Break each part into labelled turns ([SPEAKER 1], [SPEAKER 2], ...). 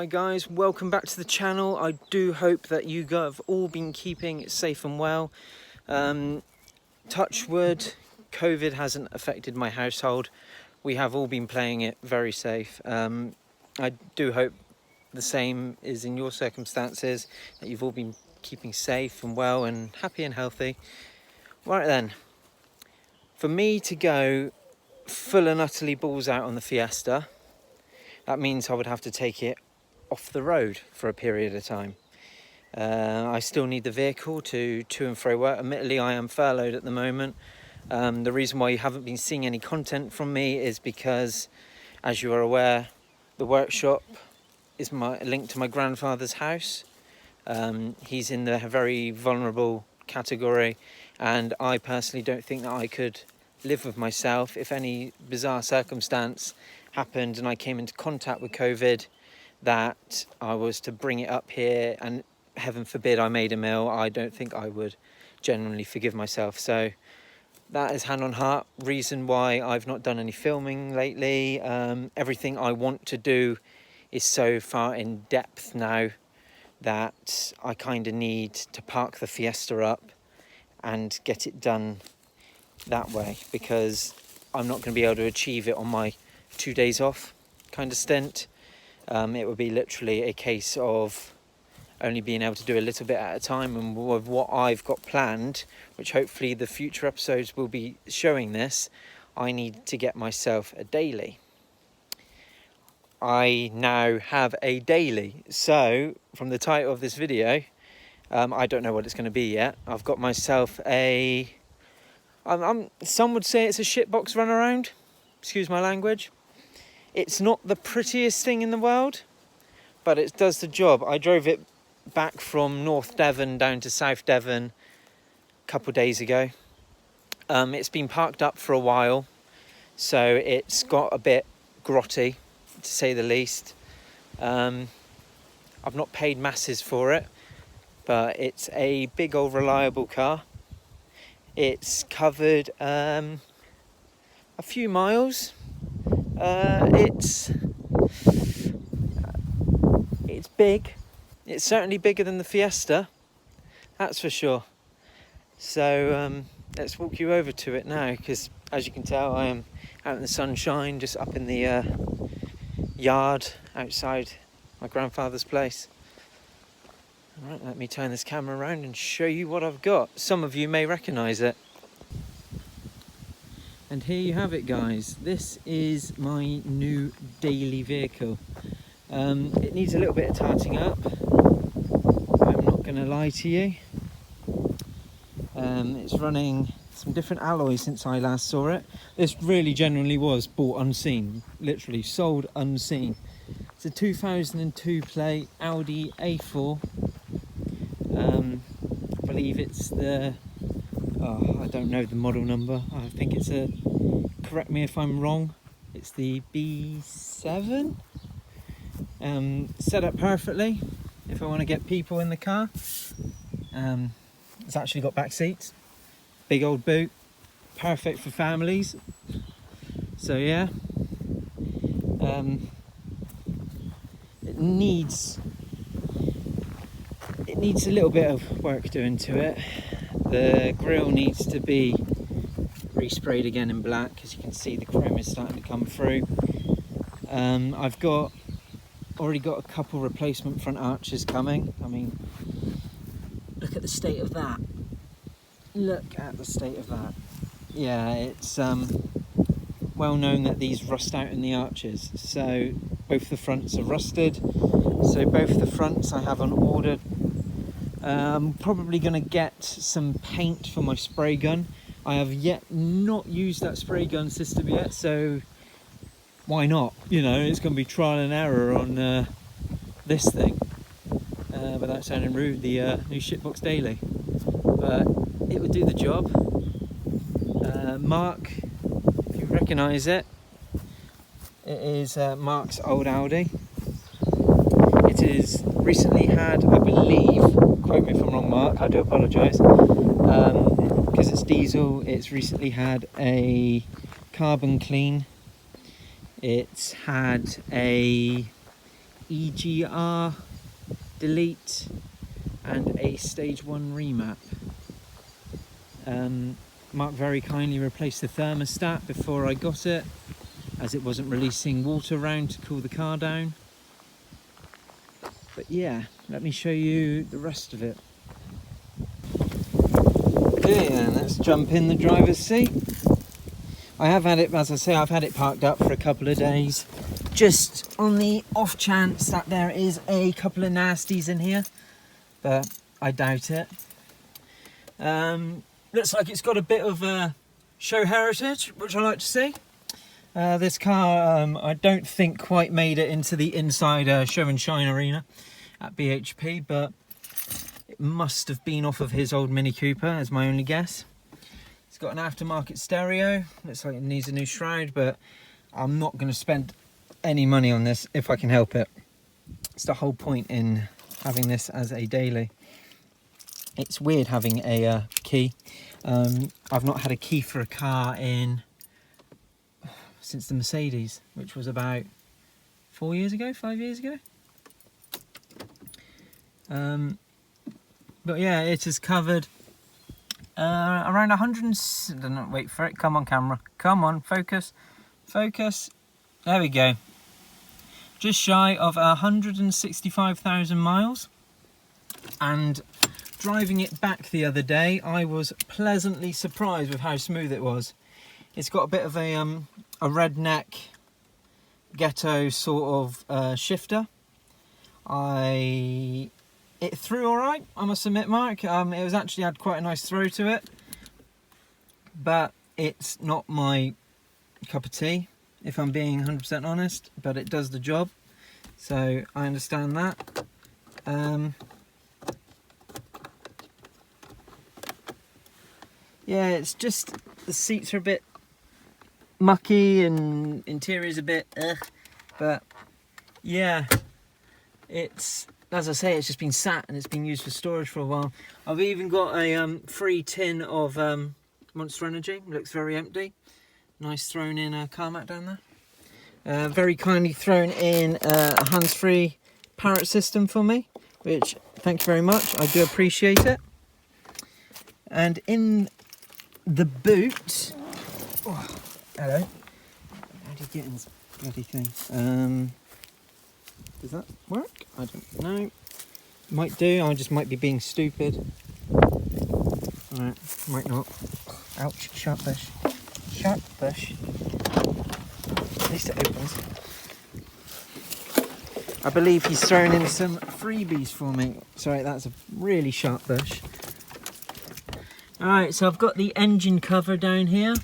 [SPEAKER 1] guys, welcome back to the channel. I do hope that you have all been keeping safe and well. Touch wood, COVID hasn't affected my household. We have all been playing it very safe. I do hope the same is in your circumstances, that you've all been keeping safe and well and happy and healthy. Right then, for me to go full and utterly balls out on the Fiesta, that means I would have to take it off the road for a period of time. I still need the vehicle to and fro work. Admittedly, I am furloughed at the moment. The reason why you haven't been seeing any content from me is because, as you are aware, the workshop is linked to my grandfather's house. He's in the very vulnerable category, and I personally don't think that I could live with myself if any bizarre circumstance happened and I came into contact with COVID, that I was to bring it up here and heaven forbid I made a meal. I don't think I would genuinely forgive myself. So that is hand on heart reason why I've not done any filming lately. Everything I want to do is so far in depth now that I kind of need to park the Fiesta up and get it done that way, because I'm not going to be able to achieve it on my 2 days off kind of stint. It would be literally a case of only being able to do a little bit at a time, and with what I've got planned, which hopefully the future episodes will be showing this, I need to get myself a daily. I now have a daily, so from the title of this video, I don't know what it's going to be yet. I've got myself a some would say it's a shitbox run around, excuse my language. It's not the prettiest thing in the world, but it does the job. I drove it back from North Devon down to South Devon a couple of days ago. It's been parked up for a while, so it's got a bit grotty, to say the least. I've not paid masses for it, but it's a big old reliable car. It's covered a few miles. It's big. It's certainly bigger than the Fiesta, that's for sure. So let's walk you over to it now, because as you can tell, I am out in the sunshine, just up in the yard outside my grandfather's place. All right, let me turn this camera around and show you what I've got. Some of you may recognise it. And here you have it, guys. This is my new daily vehicle. It needs a little bit of tarting up, I'm not going to lie to you. It's running some different alloys since I last saw it. This really genuinely was bought unseen, literally sold unseen. It's a 2002 plate Audi A4. I believe it's the, I don't know the model number. I think it's correct me if I'm wrong, it's the B7. Set up perfectly if I want to get people in the car. It's actually got back seats, big old boot, perfect for families. So yeah, it needs a little bit of work doing to it. The grille needs to be resprayed again in black. As you can see, the chrome is starting to come through. I've already got a couple replacement front arches coming. I mean, look at the state of that. Look at the state of that. Yeah, it's well known that these rust out in the arches. So both the fronts are rusted. So both the fronts I have on order. I'm probably going to get some paint for my spray gun. I have yet not used that spray gun system yet, so why not? You know, it's going to be trial and error on this thing. Without sounding rude, the new Shitbox Daily. But it would do the job. Mark, if you recognise it, it is Mark's old Audi. It is recently had, I believe, quote me if I'm wrong, Mark, I do apologise, because it's diesel, it's recently had a carbon clean. It's had a EGR, delete, and a stage 1 remap. Mark very kindly replaced the thermostat before I got it, as it wasn't releasing water around to cool the car down. But yeah, let me show you the rest of it. Okay, and let's jump in the driver's seat. I have had it, as I say, I've had it parked up for a couple of days, just on the off chance that there is a couple of nasties in here, but I doubt it. Looks like it's got a bit of show heritage, which I like to see. This car, I don't think quite made it into the inside show and shine arena at BHP, but it must have been off of his old Mini Cooper, as my only guess. It's got an aftermarket stereo. Looks like it needs a new shroud, but I'm not going to spend any money on this if I can help it. It's the whole point in having this as a daily. It's weird having a key. I've not had a key for a car since the Mercedes, which was about 5 years ago. But yeah, it is covered around 100. Wait for it. Come on, camera. Come on, focus. There we go. Just shy of 165,000 miles. And driving it back the other day, I was pleasantly surprised with how smooth it was. It's got a bit of a redneck ghetto sort of shifter. It threw all right, I must admit, Mark. It was actually had quite a nice throw to it, but it's not my cup of tea, if I'm being 100% honest. But it does the job, so I understand that. Yeah, it's just the seats are a bit mucky and interior's a bit but yeah, it's, as I say, it's just been sat and it's been used for storage for a while. I've even got a free tin of Monster Energy. Looks very empty. Nice thrown in car mat down there. Very kindly thrown in a hands-free Parrot system for me, which, thank you very much, I do appreciate it. And in the boot, oh, hello, how do you get in this bloody thing? Does that work? I don't know. Might do. I just might be being stupid. Alright, might not. Ouch, sharp bush. Sharp bush. At least it opens. I believe he's thrown in some freebies for me. Sorry, that's a really sharp bush. Alright, so I've got the engine cover down here.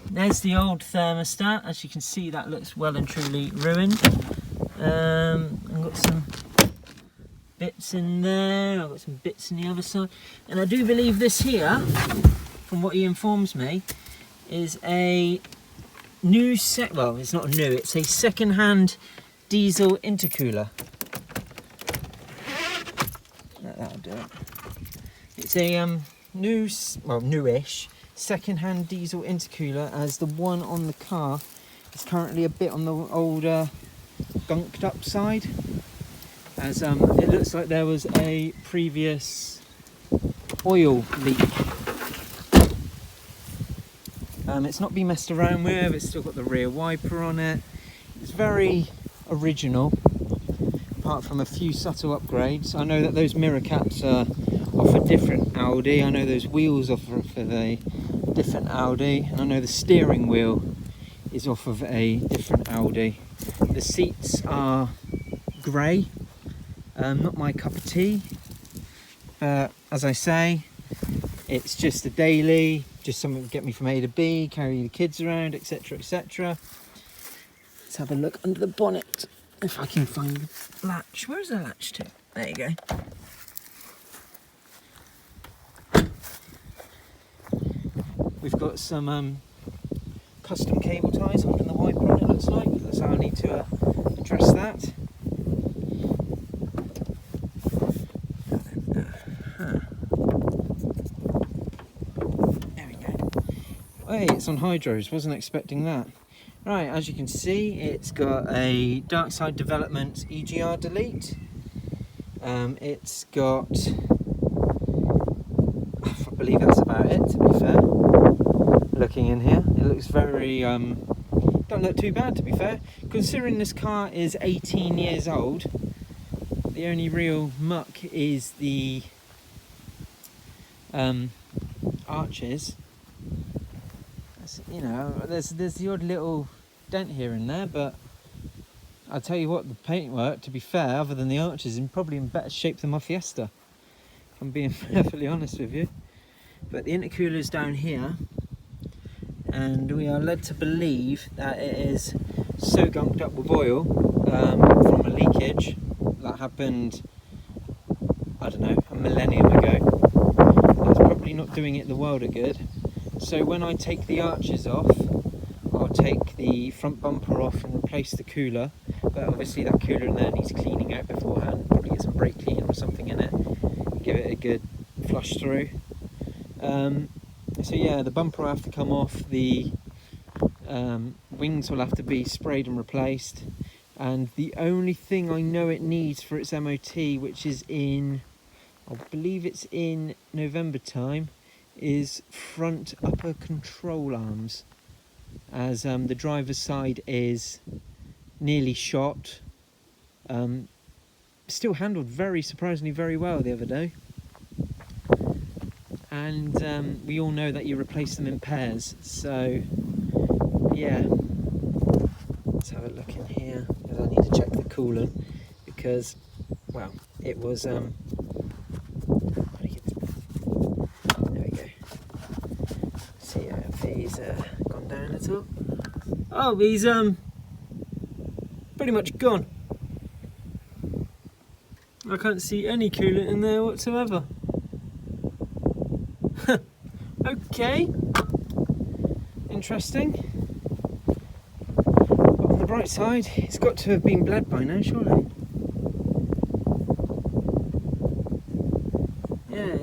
[SPEAKER 1] There's the old thermostat. As you can see, that looks well and truly ruined. I've got some bits in there. I've got some bits on the other side. And I do believe this here, from what he informs me, is a new well, it's not new, it's a second-hand diesel intercooler. That'll do it. It's a newish second-hand diesel intercooler, as the one on the car is currently a bit on the older gunked up side, as it looks like there was a previous oil leak. It's not been messed around with. It's still got the rear wiper on it. It's very original, apart from a few subtle upgrades. I know that those mirror caps are off a different Audi. I know those wheels off of a different Audi, and I know the steering wheel is off of a different Audi. The seats are grey, not my cup of tea. As I say, it's just a daily, just something to get me from A to B, carry the kids around, etc, etc. Let's have a look under the bonnet if I can find the latch. Where's the latch to? There you go. We've got some custom cable ties holding the wiper on, it looks like. So I need to address that. There we go. Hey, it's on hydros, wasn't expecting that. Right, as you can see, it's got a Dark Side Development EGR delete. It's got, I believe that's about it, to be fair. Looking in here, it looks very, don't look too bad, to be fair. Considering this car is 18 years old, the only real muck is the arches. You know, there's the odd little dent here and there, but I'll tell you what, the paintwork, to be fair, other than the arches, is probably in better shape than my Fiesta, if I'm being perfectly honest with you. But the intercooler's down here, and we are led to believe that it is so gunked up with oil from a leakage that happened, I don't know, a millennium ago. That's probably not doing it the world of good. So when I take the arches off, I'll take the front bumper off and replace the cooler, but obviously that cooler in there needs cleaning out beforehand. Probably get some brake cleaner or something in it, give it a good flush through. So yeah, the bumper will have to come off, the wings will have to be sprayed and replaced, and the only thing I know it needs for its MOT, which is in, I believe it's in November time, is front upper control arms, as the driver's side is nearly shot. Still handled surprisingly very well the other day, and we all know that you replace them in pairs, so yeah. Let's have a look in here, because I need to check the coolant, because, well, it was there we go. See if he's gone down at all. Oh, he's pretty much gone. I can't see any coolant in there whatsoever. Okay, interesting. But on the bright side, it's got to have been bled by now, surely. Yeah,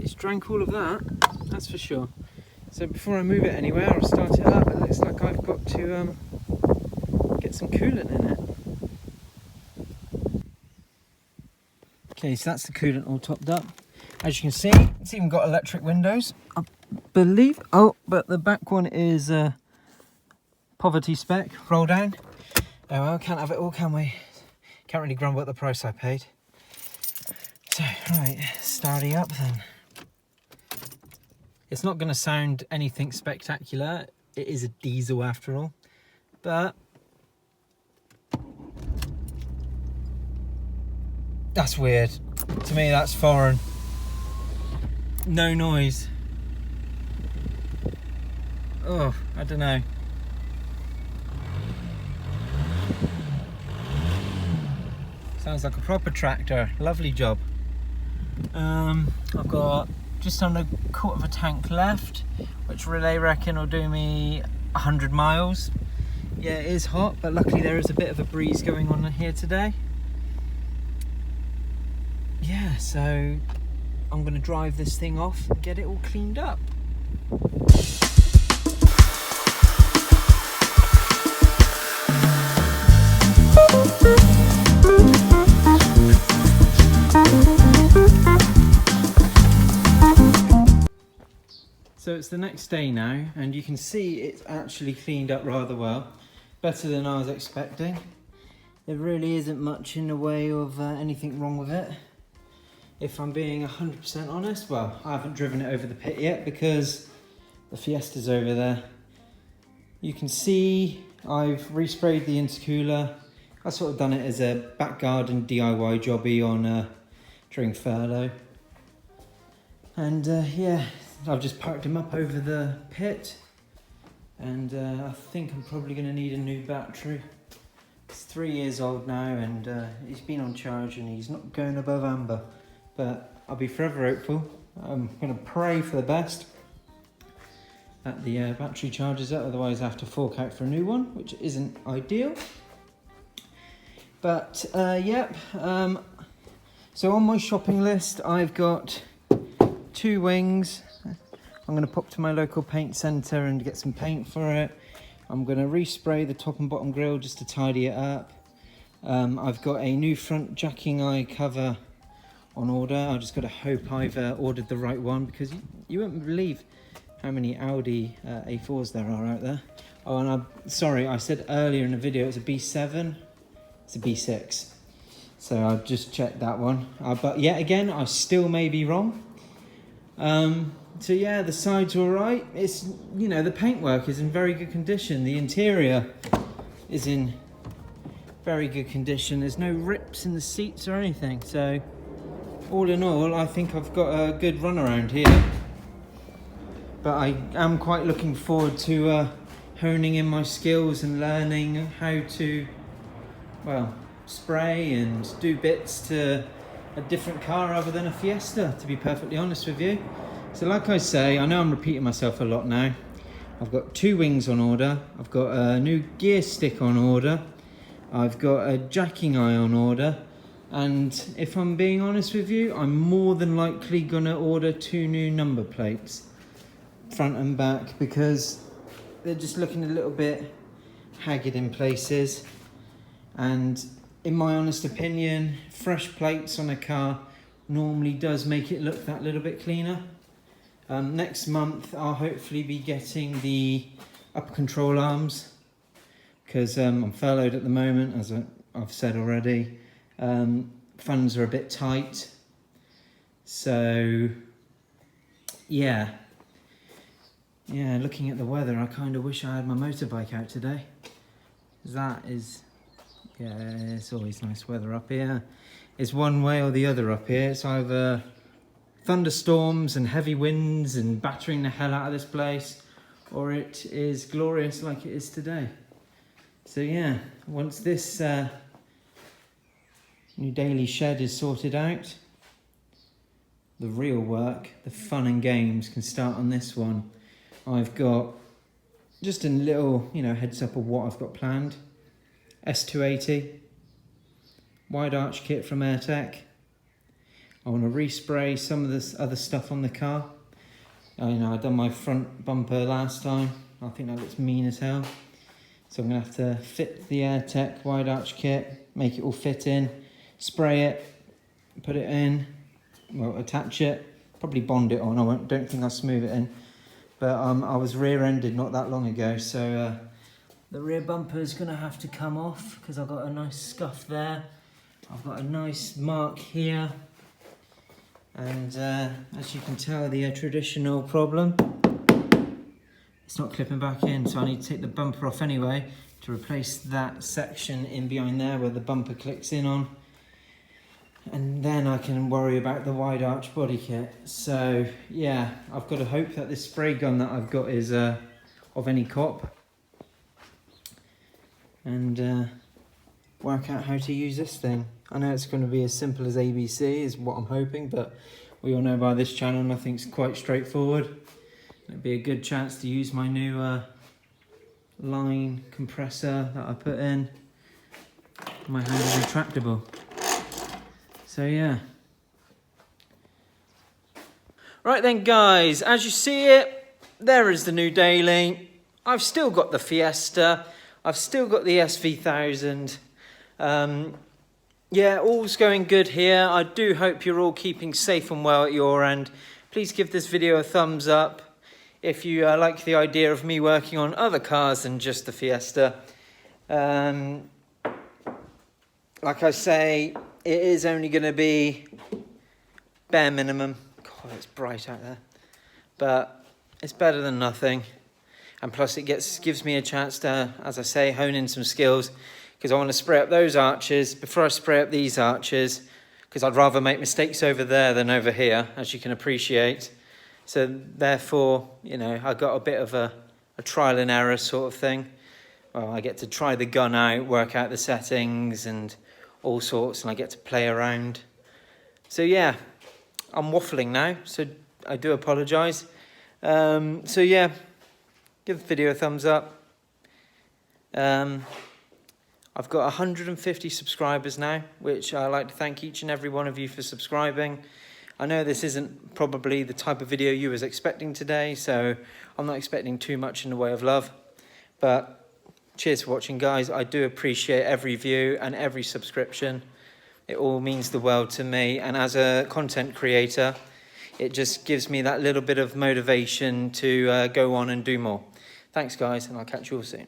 [SPEAKER 1] it's drank all of that, that's for sure. So before I move it anywhere, I'll start it up. It looks like I've got to get some coolant in it. Okay, so that's the coolant all topped up. As you can see, it's even got electric windows, I believe. Oh, but the back one is poverty spec, roll down. Oh well, can't have it all, can we? Can't really grumble at the price I paid. So, right, starting up then. It's not going to sound anything spectacular. It is a diesel after all, but that's weird. To me, that's foreign. No noise. Oh, I don't know. Sounds like a proper tractor. Lovely job. I've got just under a quarter of a tank left, which relay reckon will do me 100 miles. Yeah, it is hot, but luckily there is a bit of a breeze going on here today. Yeah, so I'm going to drive this thing off and get it all cleaned up. So it's the next day now, and you can see it's actually cleaned up rather well. Better than I was expecting. There really isn't much in the way of anything wrong with it. If I'm being 100% honest, well, I haven't driven it over the pit yet because the Fiesta's over there. You can see I've resprayed the intercooler. I've sort of done it as a back garden DIY jobby on during furlough. And yeah, I've just parked him up over the pit, and I think I'm probably going to need a new battery. It's 3 years old now, and he's been on charge and he's not going above amber. But I'll be forever hopeful. I'm going to pray for the best that the battery charges up, otherwise I have to fork out for a new one, which isn't ideal. But yep, so on my shopping list I've got 2 wings, I'm going to pop to my local paint centre and get some paint for it. I'm going to respray the top and bottom grille just to tidy it up. I've got a new front jacking eye cover on order. I just got to hope I've ordered the right one, because you won't believe how many Audi A4s there are out there. Oh, and I'm sorry, I said earlier in the video it's a B7. It's a B6. So I've just checked that one. But yet again, I still may be wrong. So yeah, the sides are all right. It's, you know, the paintwork is in very good condition. The interior is in very good condition. There's no rips in the seats or anything. So all in all, I think I've got a good run around here. But I am quite looking forward to honing in my skills and learning how to, well, spray and do bits to a different car other than a Fiesta, to be perfectly honest with you. So like I say, I know I'm repeating myself a lot now. I've got 2 wings on order. I've got a new gear stick on order. I've got a jacking eye on order. And if I'm being honest with you, I'm more than likely gonna order 2 new number plates, front and back, because they're just looking a little bit haggard in places. And in my honest opinion, fresh plates on a car normally does make it look that little bit cleaner. Next month I'll hopefully be getting the upper control arms, because I'm furloughed at the moment, as I've said already. Funds are a bit tight, so yeah, looking at the weather, I kind of wish I had my motorbike out today. That is, yeah, it's always nice weather up here. It's one way or the other up here. It's either thunderstorms and heavy winds and battering the hell out of this place, or it is glorious like it is today. So yeah, once this new daily shed is sorted out, the real work, the fun and games can start on this one. I've got just a little, heads up of what I've got planned. S280, wide arch kit from Airtech. I want to respray some of this other stuff on the car. I've done my front bumper last time. I think that looks mean as hell. So I'm going to have to fit the Airtech wide arch kit, make it all fit in, spray it, put it in, well, attach it, probably bond it on. Don't think I'll smooth it in. But I was rear-ended not that long ago, so the rear bumper is going to have to come off, because I've got a nice scuff there. I've got a nice mark here. And as you can tell, the traditional problem, it's not clipping back in, so I need to take the bumper off anyway to replace that section in behind there where the bumper clicks in on. And then I can worry about the wide arch body kit. So yeah, I've got to hope that this spray gun that I've got is of any cop, and work out how to use this thing. I know it's going to be as simple as ABC is what I'm hoping, but we all know by this channel nothing's quite straightforward. It'd be a good chance to use my new line compressor that I put in. My hand is retractable. So yeah. Right then guys, as you see it, there is the new daily. I've still got the Fiesta. I've still got the SV1000. Yeah, all's going good here. I do hope you're all keeping safe and well at your end. Please give this video a thumbs up if you like the idea of me working on other cars than just the Fiesta. Like I say, it is only going to be bare minimum. God, it's bright out there. But it's better than nothing. And plus it gives me a chance to, as I say, hone in some skills, because I want to spray up those arches before I spray up these arches, because I'd rather make mistakes over there than over here, as you can appreciate. So therefore, I got a bit of a trial and error sort of thing. Well, I get to try the gun out, work out the settings and all sorts, and I get to play around. So yeah, I'm waffling now, so I do apologise. So yeah, give the video a thumbs up. I've got 150 subscribers now, which I like to thank each and every one of you for subscribing. I know this isn't probably the type of video you was expecting today, so I'm not expecting too much in the way of love. But cheers for watching, guys. I do appreciate every view and every subscription. It all means the world to me. And as a content creator, it just gives me that little bit of motivation to go on and do more. Thanks, guys, and I'll catch you all soon.